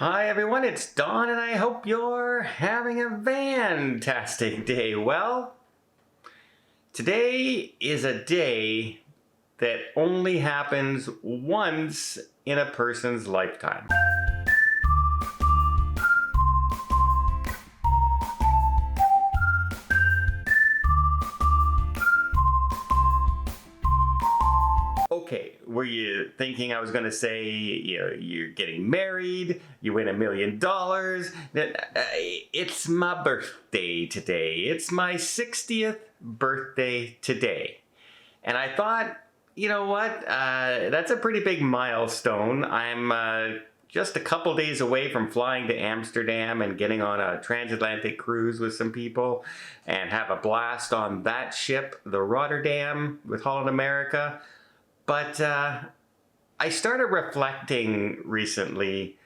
Hi everyone, it's Don and I hope you're having a fantastic day. Well, today is a day that only happens once in a person's lifetime. Okay, were you thinking I was going to say, you're getting married, you win $1 million? It's my birthday today. It's my 60th birthday today. And I thought, you know what, that's a pretty big milestone. I'm just a couple days away from flying to Amsterdam and getting on a transatlantic cruise with some people and have a blast on that ship, the Rotterdam with Holland America. But I started reflecting recently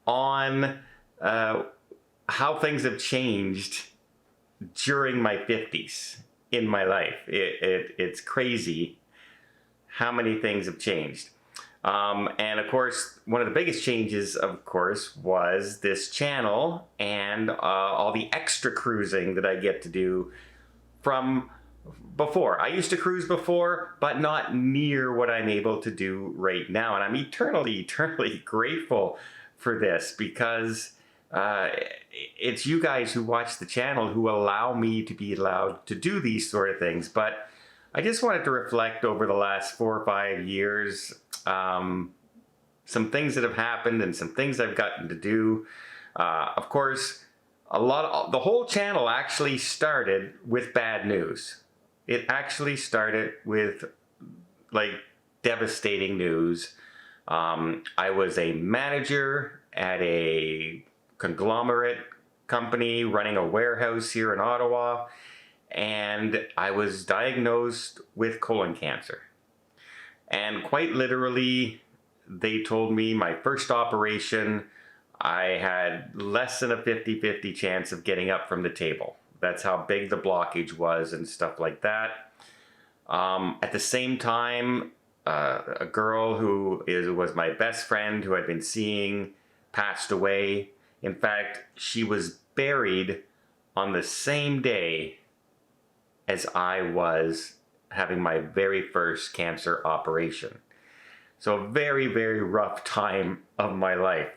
on how things have changed during my 50s in my life. It's crazy how many things have changed. And of course, one of the biggest changes, of course, was this channel and all the extra cruising that I get to do from before. I used to cruise before, but not near what I'm able to do right now. And I'm eternally grateful for this because it's you guys who watch the channel who allow me to be allowed to do these sort of things. But I just wanted to reflect over the last 4 or 5 years, some things that have happened and some things I've gotten to do. Of course, the whole channel actually started with bad news. It actually started with like devastating news. I was a manager at a conglomerate company running a warehouse here in Ottawa, and I was diagnosed with colon cancer. And quite literally, they told me my first operation, I had less than a 50-50 chance of getting up from the table. That's how big the blockage was and stuff like that. At the same time, a girl who was my best friend who I'd been seeing passed away. In fact, she was buried on the same day as I was having my very first cancer operation. So a very, very rough time of my life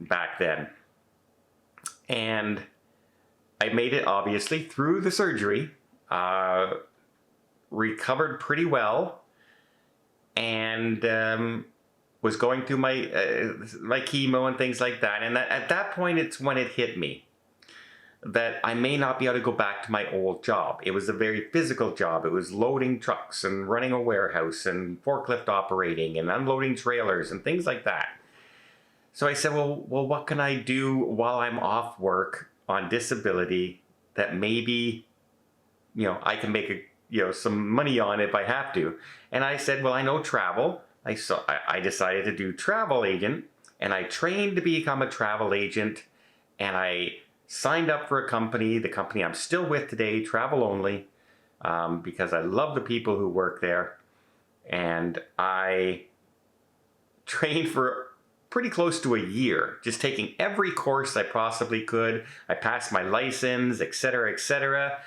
back then. And I made it, obviously, through the surgery, recovered pretty well, and was going through my chemo and things like that. And at that point, it's when it hit me that I may not be able to go back to my old job. It was a very physical job. It was loading trucks and running a warehouse and forklift operating and unloading trailers and things like that. So I said, well, what can I do while I'm off work on disability that maybe, I can make some money on if I have to. And I said, well, I know travel. I decided to do travel agent, and I trained to become a travel agent, and I signed up for a company, the company I'm still with today, Travel Only, because I love the people who work there. And I trained for pretty close to a year, just taking every course I possibly could. I passed my license, etc.,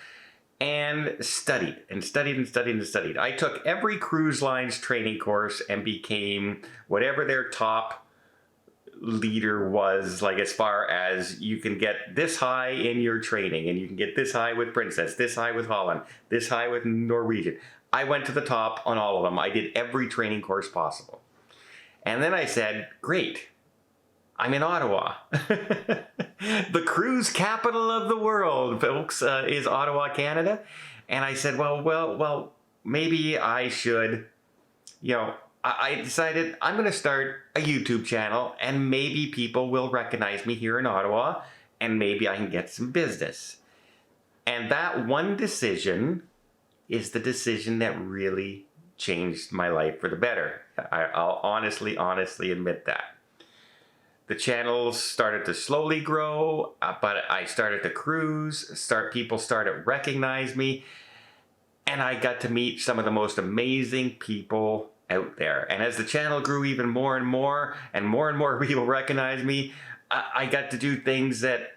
and studied and studied and studied and studied. I took every cruise line's training course and became whatever their top leader was, like as far as you can get this high in your training and you can get this high with Princess, this high with Holland, this high with Norwegian. I went to the top on all of them. I did every training course possible. And then I said, great, I'm in Ottawa. The cruise capital of the world, folks, is Ottawa, Canada. And I said, well, maybe I should, I decided I'm going to start a YouTube channel and maybe people will recognize me here in Ottawa and maybe I can get some business. And that one decision is the decision that really changed my life for the better. I'll honestly admit that. The channel started to slowly grow, but I started to cruise, people started recognize me, and I got to meet some of the most amazing people out there. And as the channel grew even more and more people recognized me, I got to do things that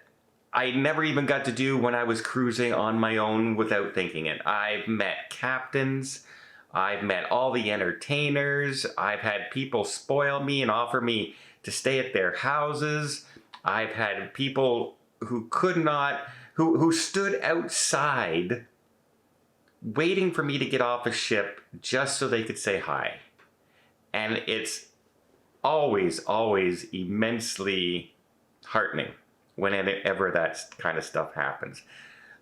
I never even got to do when I was cruising on my own without thinking it. I've met captains, I've met all the entertainers, I've had people spoil me and offer me to stay at their houses. I've had people who could not, who stood outside waiting for me to get off a ship just so they could say hi. And it's always immensely heartening whenever that kind of stuff happens.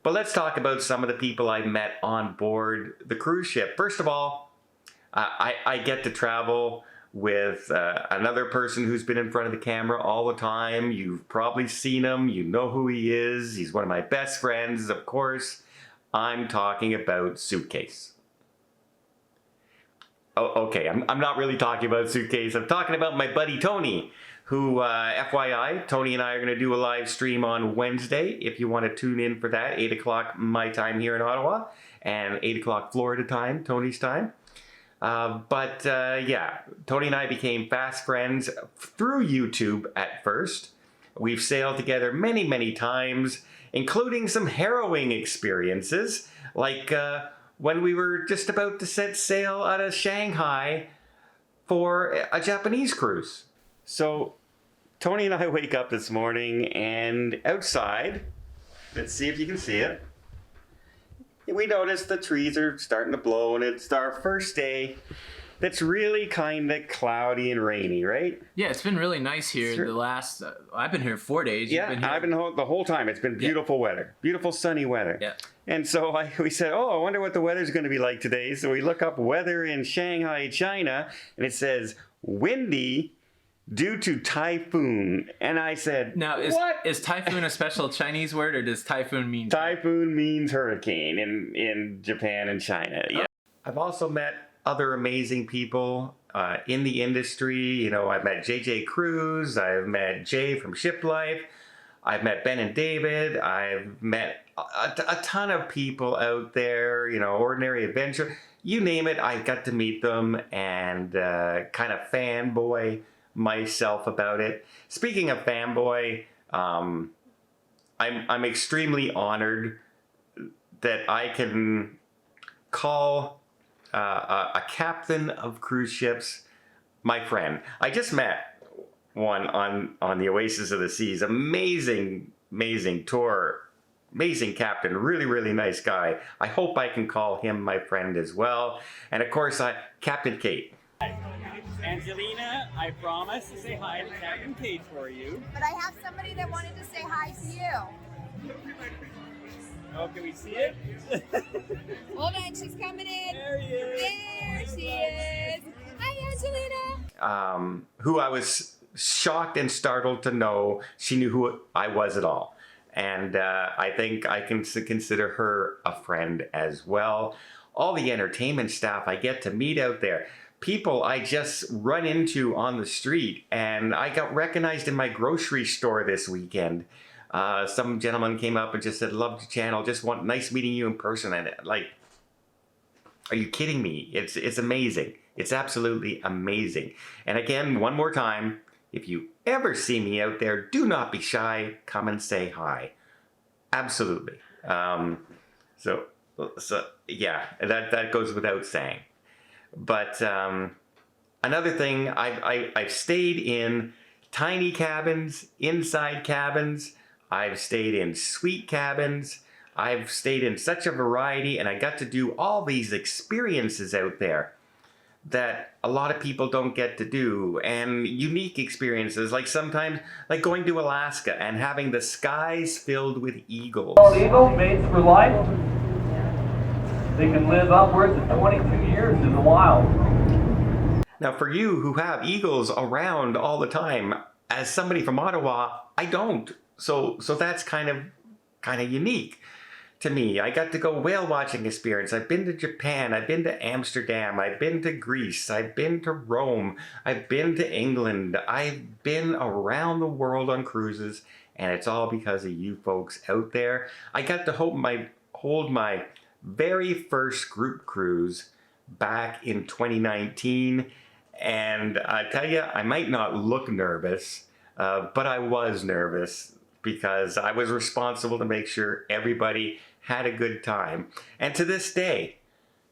But let's talk about some of the people I met on board the cruise ship. First of all, I get to travel with another person who's been in front of the camera all the time. You've probably seen him. You know who he is. He's one of my best friends, of course. I'm talking about Suitcase. Oh, okay, I'm not really talking about Suitcase. I'm talking about my buddy Tony, who, FYI, Tony and I are going to do a live stream on Wednesday. If you want to tune in for that, 8 o'clock my time here in Ottawa, and 8 o'clock Florida time, Tony's time. Yeah, Tony and I became fast friends through YouTube at first. We've sailed together many times, including some harrowing experiences, like when we were just about to set sail out of Shanghai for a Japanese cruise. So Tony and I wake up this morning, and outside, let's see if you can see it, we notice the trees are starting to blow, and it's our first day that's really kind of cloudy and rainy, right? Yeah, it's been really nice here. The last, I've been here 4 days. Yeah, I've been the whole time. It's been beautiful weather, beautiful sunny weather. Yeah. And so we said, oh, I wonder what the weather's going to be like today. So we look up weather in Shanghai, China, and it says windy due to typhoon. And I said, now, what? Is typhoon a special Chinese word, or does typhoon mean? Typhoon means hurricane in Japan and China. Yeah. I've also met other amazing people in the industry. You know, I've met JJ Cruz, I've met Jay from Ship Life, I've met Ben and David, I've met a ton of people out there, you know, Ordinary Adventure, you name it, I got to meet them and kind of fanboy myself about it. Speaking of fanboy, I'm extremely honored that I can call a captain of cruise ships my friend. I just met one on the Oasis of the Seas. Amazing tour, amazing captain, really nice guy. I hope I can call him my friend as well. And of course, Captain Kate. Angelina, I promise to say hi to Captain Kate for you. But I have somebody that wanted to say hi to you. Oh, can we see it? Hold on, she's coming in. There he is. There she is. Hi, Angelina. Who I was shocked and startled to know she knew who I was at all. And I think I can consider her a friend as well. All the entertainment staff I get to meet out there. People I just run into on the street, and I got recognized in my grocery store this weekend. Some gentleman came up and just said, "Love the channel, just want nice meeting you in person." And like, are you kidding me? It's amazing. It's absolutely amazing. And again, one more time, if you ever see me out there, do not be shy. Come and say hi. Absolutely. So yeah, that goes without saying. But another thing, I've stayed in tiny cabins, inside cabins. I've stayed in suite cabins. I've stayed in such a variety, and I got to do all these experiences out there that a lot of people don't get to do, and unique experiences, like sometimes like going to Alaska and having the skies filled with eagles. Bald eagle, mates for life. They can live upwards of 22 years in the wild. Now, for you who have eagles around all the time, as somebody from Ottawa, I don't. So that's kind of unique to me. I got to go whale watching experience. I've been to Japan, I've been to Amsterdam, I've been to Greece, I've been to Rome, I've been to England, I've been around the world on cruises, and it's all because of you folks out there. I got to hold my very first group cruise back in 2019. And I tell you, I might not look nervous, but I was nervous because I was responsible to make sure everybody had a good time. And to this day,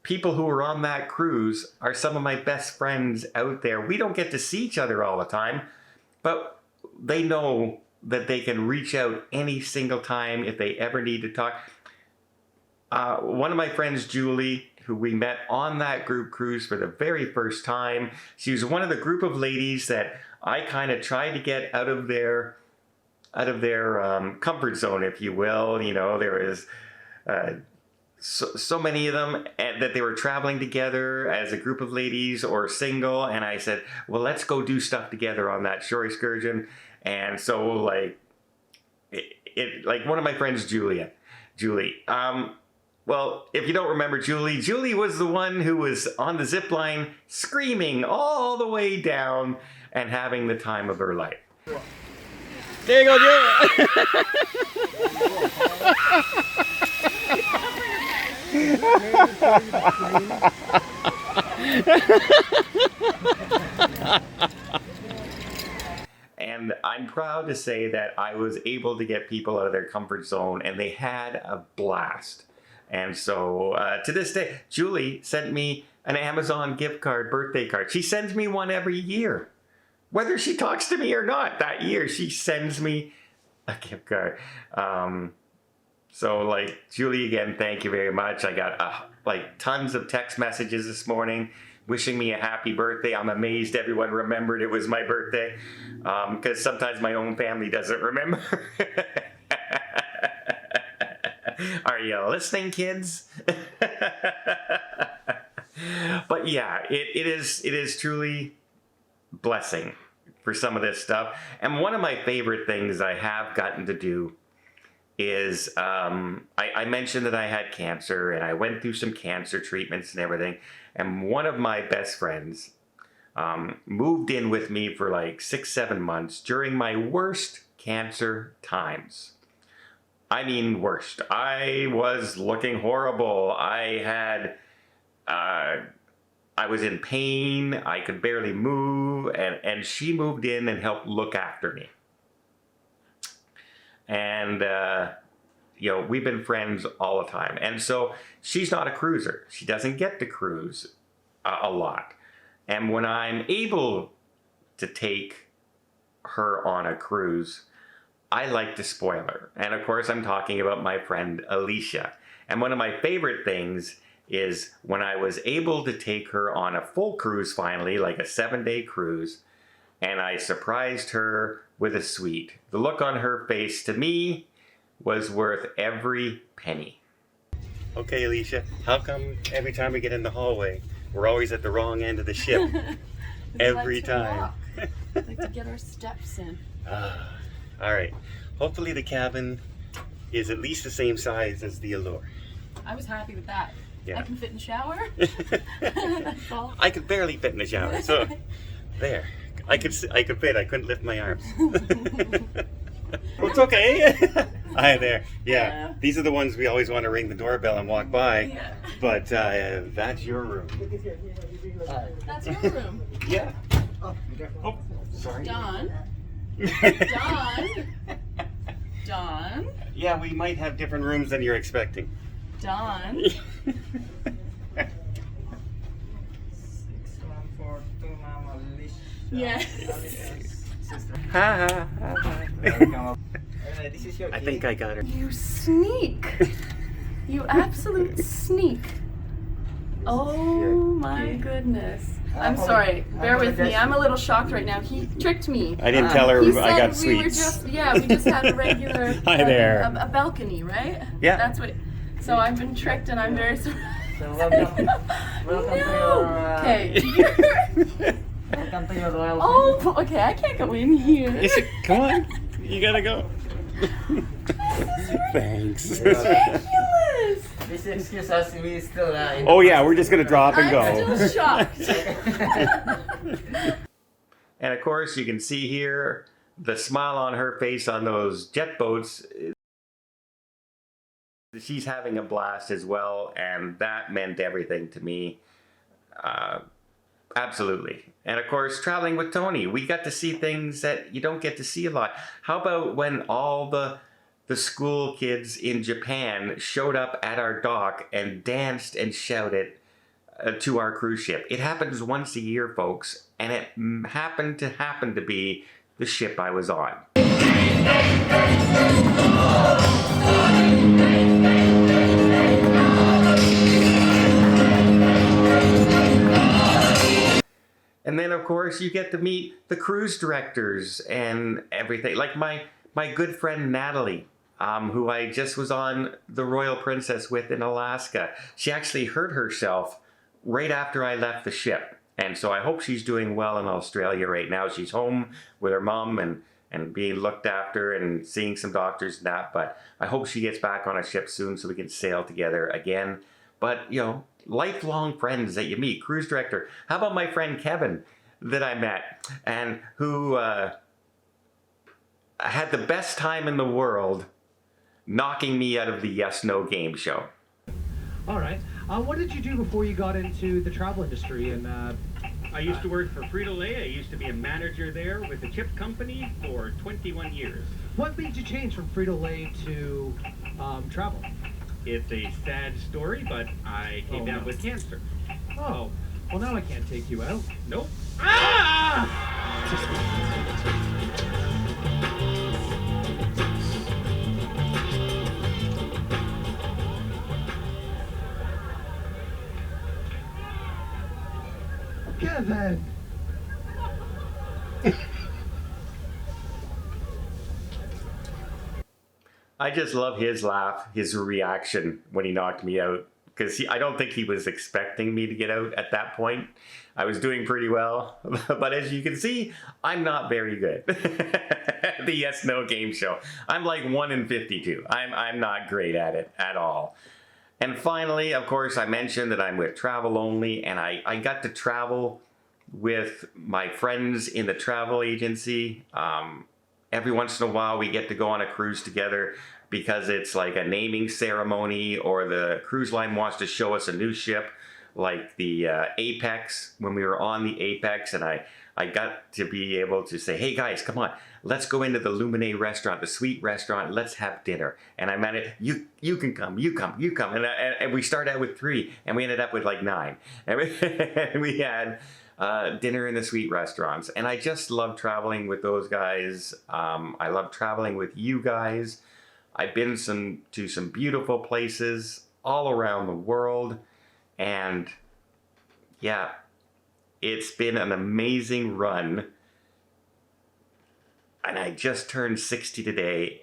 people who were on that cruise are some of my best friends out there. We don't get to see each other all the time, but they know that they can reach out any single time if they ever need to talk. One of my friends, Julie, who we met on that group cruise for the very first time, she was one of the group of ladies that I kind of tried to get out of their comfort zone, if you will. You know, there was so many of them that they were traveling together as a group of ladies or single, and I said, well, let's go do stuff together on that shore excursion. And so like one of my friends, Julie, well, if you don't remember Julie was the one who was on the zip line screaming all the way down and having the time of her life. There you go, Julie. And I'm proud to say that I was able to get people out of their comfort zone, and they had a blast. And so to this day, Julie sent me an Amazon gift card, birthday card. She sends me one every year. Whether she talks to me or not, that year she sends me a gift card. So like, Julie, again, thank you very much. I got like tons of text messages this morning wishing me a happy birthday. I'm amazed everyone remembered it was my birthday, because sometimes my own family doesn't remember. Are you listening, kids? But yeah, it is truly blessing for some of this stuff. And one of my favorite things I have gotten to do is I mentioned that I had cancer, and I went through some cancer treatments and everything. And one of my best friends moved in with me for like 6-7 months during my worst cancer times. I mean, worst. I was looking horrible. I was in pain. I could barely move, and she moved in and helped look after me. And you know, we've been friends all the time. And so she's not a cruiser. She doesn't get to cruise a lot. And when I'm able to take her on a cruise, I like to spoil her. And of course, I'm talking about my friend Alicia. And one of my favorite things is when I was able to take her on a full cruise finally, like a 7-day cruise, and I surprised her with a suite. The look on her face to me was worth every penny. Okay, Alicia, how come every time we get in the hallway, we're always at the wrong end of the ship? Every time. Like to get our steps in. All right. Hopefully the cabin is at least the same size as the Allure. I was happy with that. Yeah. I can fit in the shower. That's all. I could barely fit in the shower, so there. I could fit. I couldn't lift my arms. It's okay. Hi there. Yeah, these are the ones we always want to ring the doorbell and walk by. Yeah. But that's your room. That's your room. Yeah. Oh, sorry. Don. Don. Yeah, we might have different rooms than you're expecting. Don. 6142 Mama Alicia. Yes. Ha ha ha. This is your I think I got her. You sneak. You absolute sneak. Oh my goodness. I'm sorry. Bear with me. I'm a little shocked right now. He tricked me. I didn't tell her He I got said we were sweets. we just had a regular Hi there. a balcony, right? Yeah. That's what. So I've been tricked, and I'm very sorry. So welcome to your Okay. welcome to your royal. Oh, okay. I can't go in here. Come on. You gotta go. Thanks. Ridiculous. Please excuse us, we still in Oh yeah, we're just gonna drop and go. I'm still shocked. And of course, you can see here the smile on her face on those jet boats. She's having a blast as well, and that meant everything to me. Absolutely. And of course, traveling with Tony, we got to see things that you don't get to see a lot. How about when all the school kids in Japan showed up at our dock and danced and shouted to our cruise ship? It happens once a year, folks, and it happened to be the ship I was on. And then, of course, you get to meet the cruise directors and everything. Like my good friend Natalie, who I just was on the Royal Princess with in Alaska. She actually hurt herself right after I left the ship. And so I hope she's doing well in Australia right now. She's home with her mom and being looked after and seeing some doctors and that. But I hope she gets back on a ship soon so we can sail together again. But, you know, lifelong friends that you meet. Cruise director. How about my friend Kevin that I met and who had the best time in the world knocking me out of the Yes No game show. All right. What did you do before you got into the travel industry? And I used to work for Frito-Lay. I used to be a manager there with the chip company for 21 years. what made you change from Frito-Lay to travel? It's a sad story, but I came down with cancer. Oh, well now I can't take you out. Nope. Ah! Kevin! I just love his laugh, his reaction when he knocked me out. Because I don't think he was expecting me to get out at that point. I was doing pretty well. But as you can see, I'm not very good. The Yes No game show. I'm like 1 in 52. I'm not great at it at all. And finally, of course, I mentioned that I'm with Travel Only. And I got to travel with my friends in the travel agency. Every once in a while, we get to go on a cruise together because it's like a naming ceremony, or the cruise line wants to show us a new ship, like the Apex, when we were on the Apex, and I got to be able to say, hey guys, come on, let's go into the Lumine restaurant, the suite restaurant, let's have dinner. And I meant it, you can come, you come. And we started out with 3, and we ended up with like 9. And we had dinner in the suite restaurants. And I just love traveling with those guys. I love traveling with you guys. I've been to some beautiful places all around the world. And yeah, it's been an amazing run. And I just turned 60 today.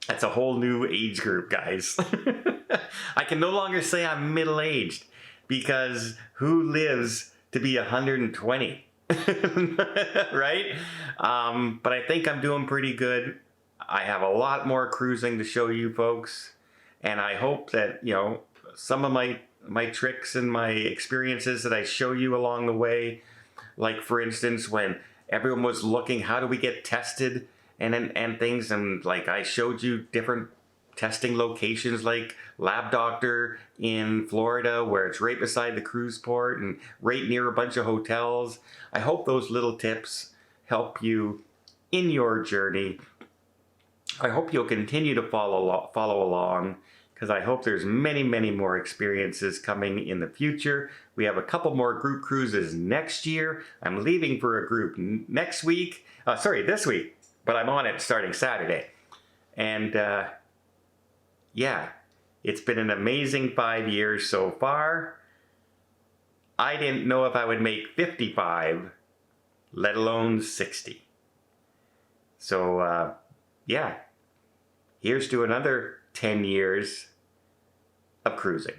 That's a whole new age group, guys. I can no longer say I'm middle-aged, because who lives to be 120? Right? But I think I'm doing pretty good. I have a lot more cruising to show you folks. And I hope that, you know, some of my tricks and my experiences that I show you along the way, like for instance, when everyone was looking, how do we get tested and things, and like I showed you different testing locations like Lab Doctor in Florida, where it's right beside the cruise port and right near a bunch of hotels. I hope those little tips help you in your journey. I hope you'll continue to follow along, because I hope there's many, many more experiences coming in the future. We have a couple more group cruises next year. I'm leaving for a group this week, but I'm on it starting Saturday. And yeah, it's been an amazing 5 years so far. I didn't know if I would make 55, let alone 60. So yeah, here's to another 10 years of cruising.